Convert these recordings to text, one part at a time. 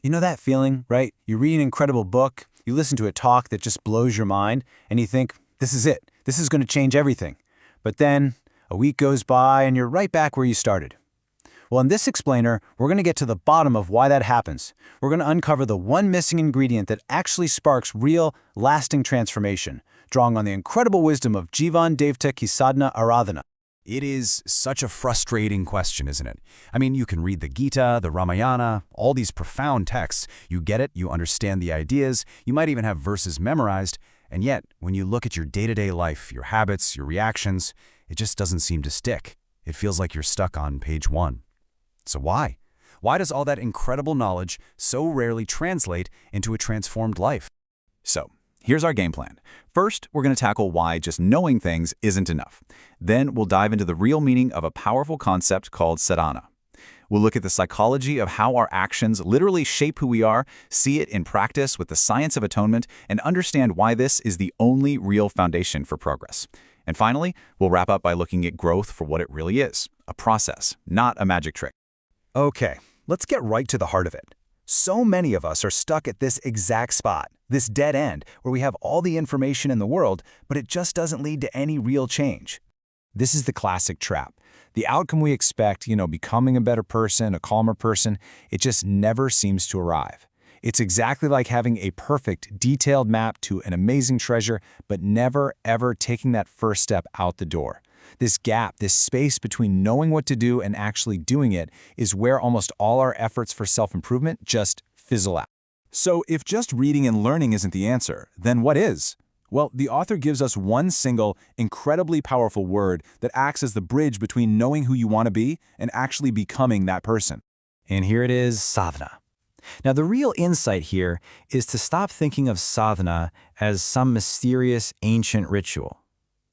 You know that feeling, right? You read an incredible book, you listen to a talk that just blows your mind, and you think, this is it. This is going to change everything. But then, a week goes by and you're right back where you started. Well, in this explainer, we're going to get to the bottom of why that happens. We're going to uncover the one missing ingredient that actually sparks real, lasting transformation, drawing on the incredible wisdom of Jivan Devta ki Sadhana Aradhana. It is such a frustrating question, isn't it? I mean, you can read the Gita, the Ramayana, all these profound texts. You get it, you understand the ideas, you might even have verses memorized, and yet, when you look at your day-to-day life, your habits, your reactions, it just doesn't seem to stick. It feels like you're stuck on page 1. So why? Why does all that incredible knowledge so rarely translate into a transformed life? So, here's our game plan. First, we're going to tackle why just knowing things isn't enough. Then we'll dive into the real meaning of a powerful concept called sadhana. We'll look at the psychology of how our actions literally shape who we are, see it in practice with the science of atonement, and understand why this is the only real foundation for progress. And finally, we'll wrap up by looking at growth for what it really is, a process, not a magic trick. Okay, let's get right to the heart of it. So many of us are stuck at this exact spot, this dead end, where we have all the information in the world, but it just doesn't lead to any real change. This is the classic trap. The outcome we expect, becoming a better person, a calmer person, it just never seems to arrive. It's exactly like having a perfect, detailed map to an amazing treasure, but never, ever taking that first step out the door. This gap, this space between knowing what to do and actually doing it, is where almost all our efforts for self-improvement just fizzle out. So if just reading and learning isn't the answer, then what is? Well, the author gives us one single, incredibly powerful word that acts as the bridge between knowing who you want to be and actually becoming that person. And here it is, sadhana. Now, the real insight here is to stop thinking of sadhana as some mysterious, ancient ritual.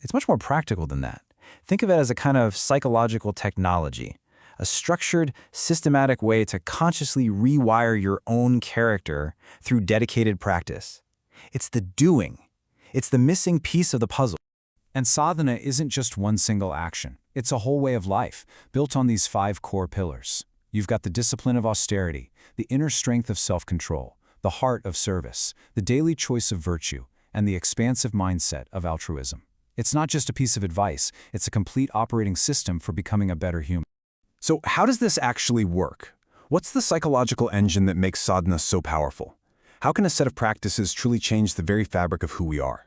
It's much more practical than that. Think of it as a kind of psychological technology, a structured, systematic way to consciously rewire your own character through dedicated practice. It's the doing. It's the missing piece of the puzzle. And sadhana isn't just one single action. It's a whole way of life, built on these 5 core pillars. You've got the discipline of austerity, the inner strength of self-control, the heart of service, the daily choice of virtue, and the expansive mindset of altruism. It's not just a piece of advice, it's a complete operating system for becoming a better human. So how does this actually work? What's the psychological engine that makes sadhana so powerful? How can a set of practices truly change the very fabric of who we are?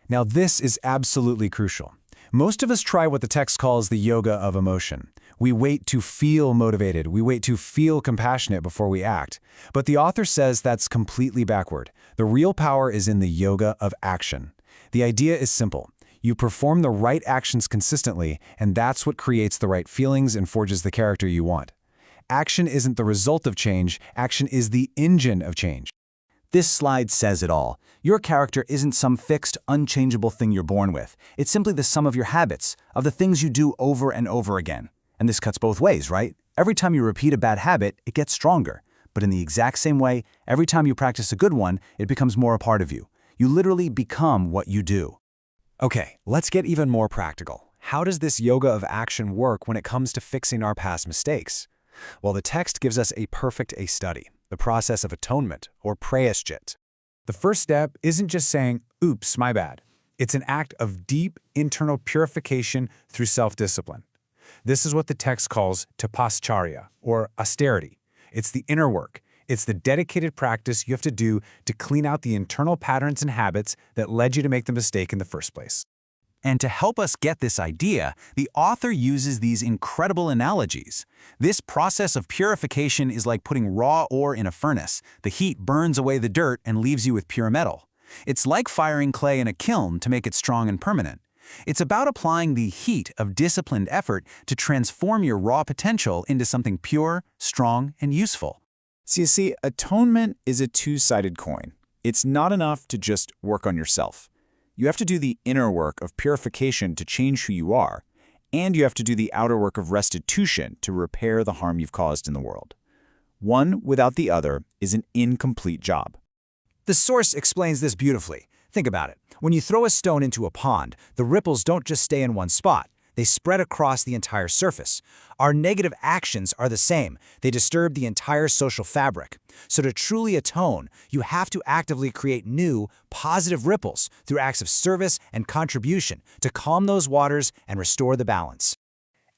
Now this is absolutely crucial. Most of us try what the text calls the yoga of emotion. We wait to feel motivated, we wait to feel compassionate before we act. But the author says that's completely backward. The real power is in the yoga of action. The idea is simple. You perform the right actions consistently, and that's what creates the right feelings and forges the character you want. Action isn't the result of change, action is the engine of change. This slide says it all. Your character isn't some fixed, unchangeable thing you're born with. It's simply the sum of your habits, of the things you do over and over again. And this cuts both ways, right? Every time you repeat a bad habit, it gets stronger. But in the exact same way, every time you practice a good one, it becomes more a part of you. You literally become what you do. Okay, let's get even more practical. How does this yoga of action work when it comes to fixing our past mistakes? Well, the text gives us a perfect case study, the process of atonement, or prayaschit. The first step isn't just saying, oops, my bad. It's an act of deep internal purification through self-discipline. This is what the text calls Tapascharya, or austerity. It's the inner work. It's the dedicated practice you have to do to clean out the internal patterns and habits that led you to make the mistake in the first place. And to help us get this idea, the author uses these incredible analogies. This process of purification is like putting raw ore in a furnace. The heat burns away the dirt and leaves you with pure metal. It's like firing clay in a kiln to make it strong and permanent. It's about applying the heat of disciplined effort to transform your raw potential into something pure, strong, and useful. So you see, atonement is a two-sided coin. It's not enough to just work on yourself. You have to do the inner work of purification to change who you are, and you have to do the outer work of restitution to repair the harm you've caused in the world. One without the other is an incomplete job. The source explains this beautifully. Think about it. When you throw a stone into a pond, the ripples don't just stay in one spot. they spread across the entire surface. Our negative actions are the same. They disturb the entire social fabric. So to truly atone, you have to actively create new, positive ripples through acts of service and contribution to calm those waters and restore the balance.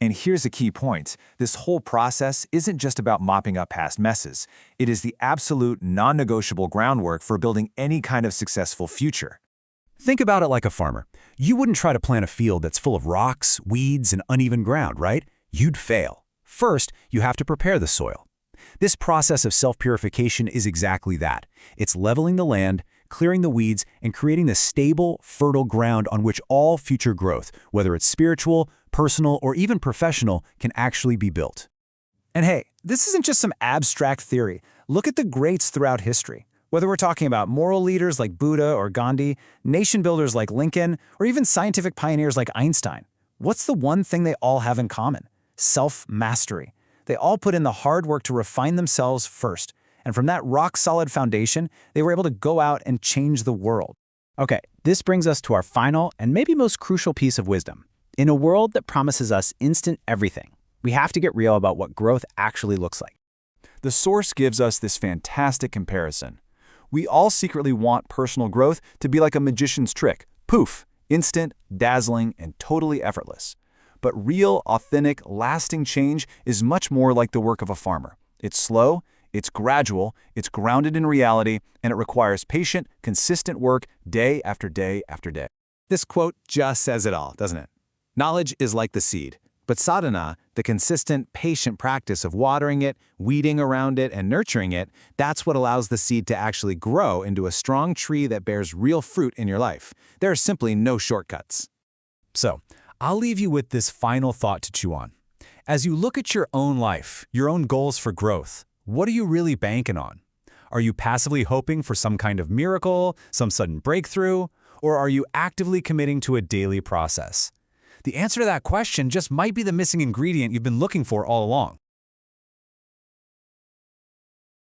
And here's a key point. This whole process isn't just about mopping up past messes. It is the absolute non-negotiable groundwork for building any kind of successful future. Think about it like a farmer. You wouldn't try to plant a field that's full of rocks, weeds, and uneven ground, right? You'd fail. First, you have to prepare the soil. This process of self-purification is exactly that. It's leveling the land, clearing the weeds, and creating the stable, fertile ground on which all future growth, whether it's spiritual, personal, or even professional, can actually be built. And hey, this isn't just some abstract theory. Look at the greats throughout history. Whether we're talking about moral leaders like Buddha or Gandhi, nation builders like Lincoln, or even scientific pioneers like Einstein, what's the one thing they all have in common? Self-mastery. They all put in the hard work to refine themselves first, and from that rock-solid foundation, they were able to go out and change the world. Okay, this brings us to our final and maybe most crucial piece of wisdom. In a world that promises us instant everything, we have to get real about what growth actually looks like. The source gives us this fantastic comparison. We all secretly want personal growth to be like a magician's trick. Poof! Instant, dazzling, and totally effortless. But real, authentic, lasting change is much more like the work of a farmer. It's slow, it's gradual, it's grounded in reality, and it requires patient, consistent work day after day after day. This quote just says it all, doesn't it? Knowledge is like the seed, but sadhana, the consistent, patient practice of watering it, weeding around it, and nurturing it, that's what allows the seed to actually grow into a strong tree that bears real fruit in your life. There are simply no shortcuts. So, I'll leave you with this final thought to chew on. As you look at your own life, your own goals for growth, what are you really banking on? Are you passively hoping for some kind of miracle, some sudden breakthrough, or are you actively committing to a daily process? The answer to that question just might be the missing ingredient you've been looking for all along.